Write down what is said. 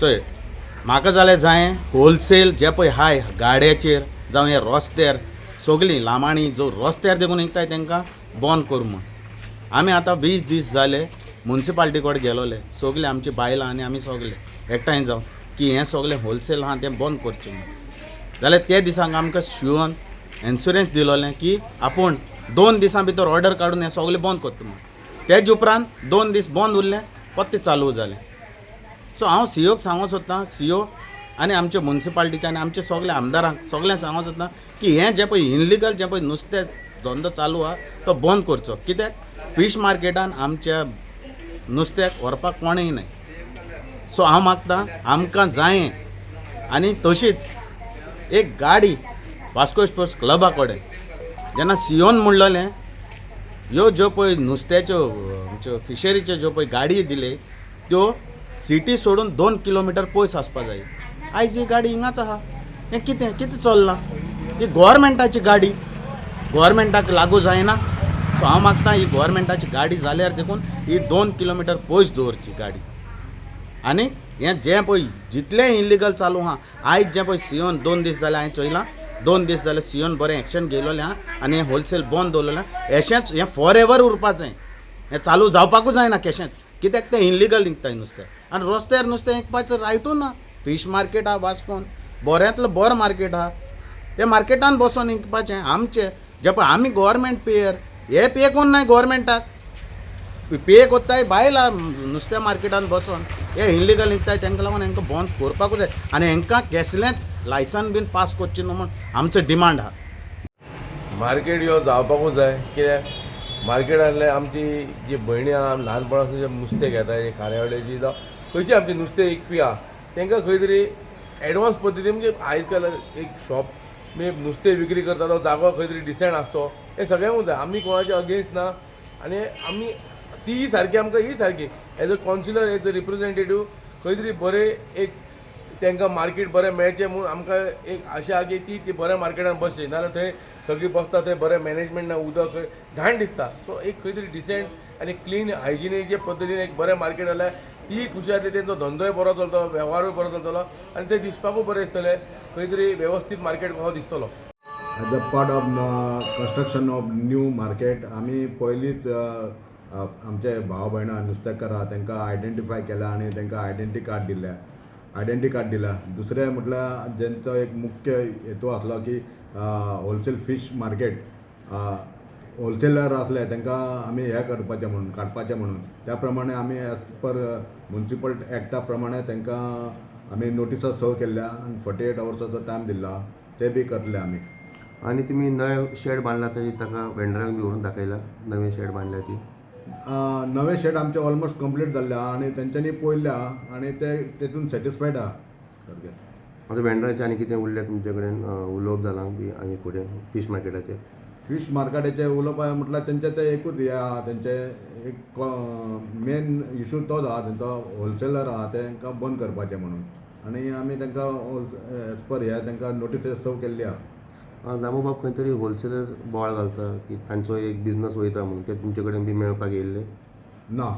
चोय म्हाका जाल्यार जाय होलसेल जे पळय हाय गाड्याचेर जावं हे रस्त्यार सगळीं लांबाणी जो रस्त्यार देखून विकताय तांकां बंद कर म्हूण आमी आतां 20 दीस जाले मुन्सिपाल्टी कडेन गेलोले सगळे आमची बायलां आनी आमी सगळे एकठांय जावन की हें सगळें होलसेल आहा तें बंद करचें म्हूण जाल्यार ते दिसाक आमकां शिवन इन्शुरन्स दिलोलें की आपूण 2 दिसां भितर ऑर्डर काडून हें सगळें बंद करता म्हूण तेज उपरांत 2 दीस बंद उरलें परतें चालू जालें सो हांव सीओक सांगूंक सोदतां सीओ आनी आमचे मुन्सिपाल्टीचे आनी आमचे सगळे आमदारांक सगळ्यांक सांगूंक सोदतां की हें जें पळय इनलिगल जें पळय नुस्तें धंदो चालू आहा तो बंद करचो कित्याक फीश मार्केटान आमच्या नुस्त्याक व्हरपाक कोणूय नाय सो हांव मागतां आमकां जायें आनी तशीच एक गाडी वास्को स्पोर्ट्स क्लबा कडेन जेन्ना सीओन म्हणलोलें ह्यो ज्यो पळय नुस्त्याच्यो फिशरीच्यो ज्यो पळय गाडी दिले त्यो सिटी सोडून 2 किलोमिटर पयस आसपा जाय आयज ही गाडी हिंगाच आहा हें कितें चल्लां ही गोवोरमेंटाची गाडी गोवोरमेंटाक लागू जायना सो हांव मागतां ही गोवोरमेंटाची गाडी जाल्यार देखून ही 2 किलोमिटर पयस दवरची गाडी आनी हें जें पळय जितलें इलिगल चालू आहा आयज जें पळय सीओन 2 दीस जाले हांवें चोयलां 2 दीस जाले सीओन बरें एक्शन घेयलोलें आहा आनी हें होलसेल बंद दवरलेलें अशेंच हें फॉर एवर उरपाचें हें चालू जावपाकूच जायना केशेंच कित्याक तें इनलिगल विकताय नुस्तें आनी रस्त्यार नुस्तें विकपाचें रायटूच ना फीश मार्केट आहा वास्कोन बऱ्यांतलें बरें मार्केट आहा ते मार्केटान बसून विकपाचें आमचें जे पळय आमी गोवोरमेंट पेयर हे पे कोन्न नाय गोवोरमेंटाक पे कोत्ताय बायलां नुस्त्या मार्केटान बसून हे इनलिगल विकताय तांकां लागून हांकां बंद करपाकूच जाय आनी हांकां कसलेंच लायसन बीन पास करचें न्हू म्हूण आमचो डिमांड आहा मार्केट ह्यो जावपाकूच जाय कित्याक मार्केटांतले आमची जी भयणी आहा ल्हानपणासून जे नुस्तें घेताय जे खाऱ्यावळेची जावं खंयची आमची नुस्तें विकपी आहा तांकां खंय तरी एडवान्स पद्दतीन म्हणजे आयज काल एक शॉप नुस्तें विक्री करता तो जागो खंय तरी डिसेंट आसतो हें सगळ्यांकूच जाय आमी कोणाचे अगेन्स्ट ना आनी आमी ती सारकी आमकां ही सारकी as a councillor as a representative खंय तरी बरें एक तांकां मार्केट बरें मेळचें म्हूण आमकां एक आशा आहा की ती बऱ्या मार्केटान बसची नाजाल्यार थंय सगळीं बसता थंय बरें मॅनेजमेंट ना उदक खंय घाण दिसता सो एक खंय तरी डिसेंट आनी क्लीन हायजिनीक पद्दतीन एक बरें मार्केट जाल्यार ती खुशी जातली तेंचो धंदोय बरो चलतलो वेव्हारूय बरो चलतलो आनी ते दिसपाकूय बरें दिसतलें खंय तरी वेवस्थीत मार्केट कसो दिसतलो as a part of construction of new market आमी पयलींच आमचे भाव भयणां नुस्तेकार आहा तांकां आयडेंटिफाय केला आनी तांकां आयडेंटी कार्ड दिला दुसरें म्हटल्यार जेंचो एक मुख्य हेतू आसलो की होलसेल फीश मार्केट होलसेलर आसले तांकां आमी हे करपाचें म्हणून काडपाचें म्हणून त्या प्रमाणे आमी एज पर मुन्सिपल एक्टा प्रमाणे तांकां आमी नोटिसां सर्व केल्ल्या आनी 48 आवर्साचो टायम दिला ते बी करतले आमी आणि तुम्ही नवे शेड बांधला तरी ताका वेंडरांक बी व्हरून दाखयला नवे शेड बांधल्या ती नवे शेड आमचे ऑलमोस्ट कंप्लीट जाल्ले आहा आनी तेंच्यांनी पळयल्या आनी ते तेतून सॅटिस्फायड आहा सारकें आता वेंडरांचें आनी कितें उरलें तुमचे कडेन उलोवप जालां बी आनी फुडें फीश मार्केटाचेर फीश मार्केटाचे उलोवपा म्हटल्यार तेंचे ते एकूच हे आहा तेंचे एक मेन इशू तोच आहा तेंचो होलसेलर आहा तांकां बंद करपाचें म्हणून आनी आमी तांकां एज पर हे तांकां नोटीस सर्व केल्ली आहा दामोबाब खंय तरी होलसेलर बोवाळ घालता की तांचो एक बिझनस वयता म्हणून ते तुमचे कडेन बी मेळपाक येयल्ले ना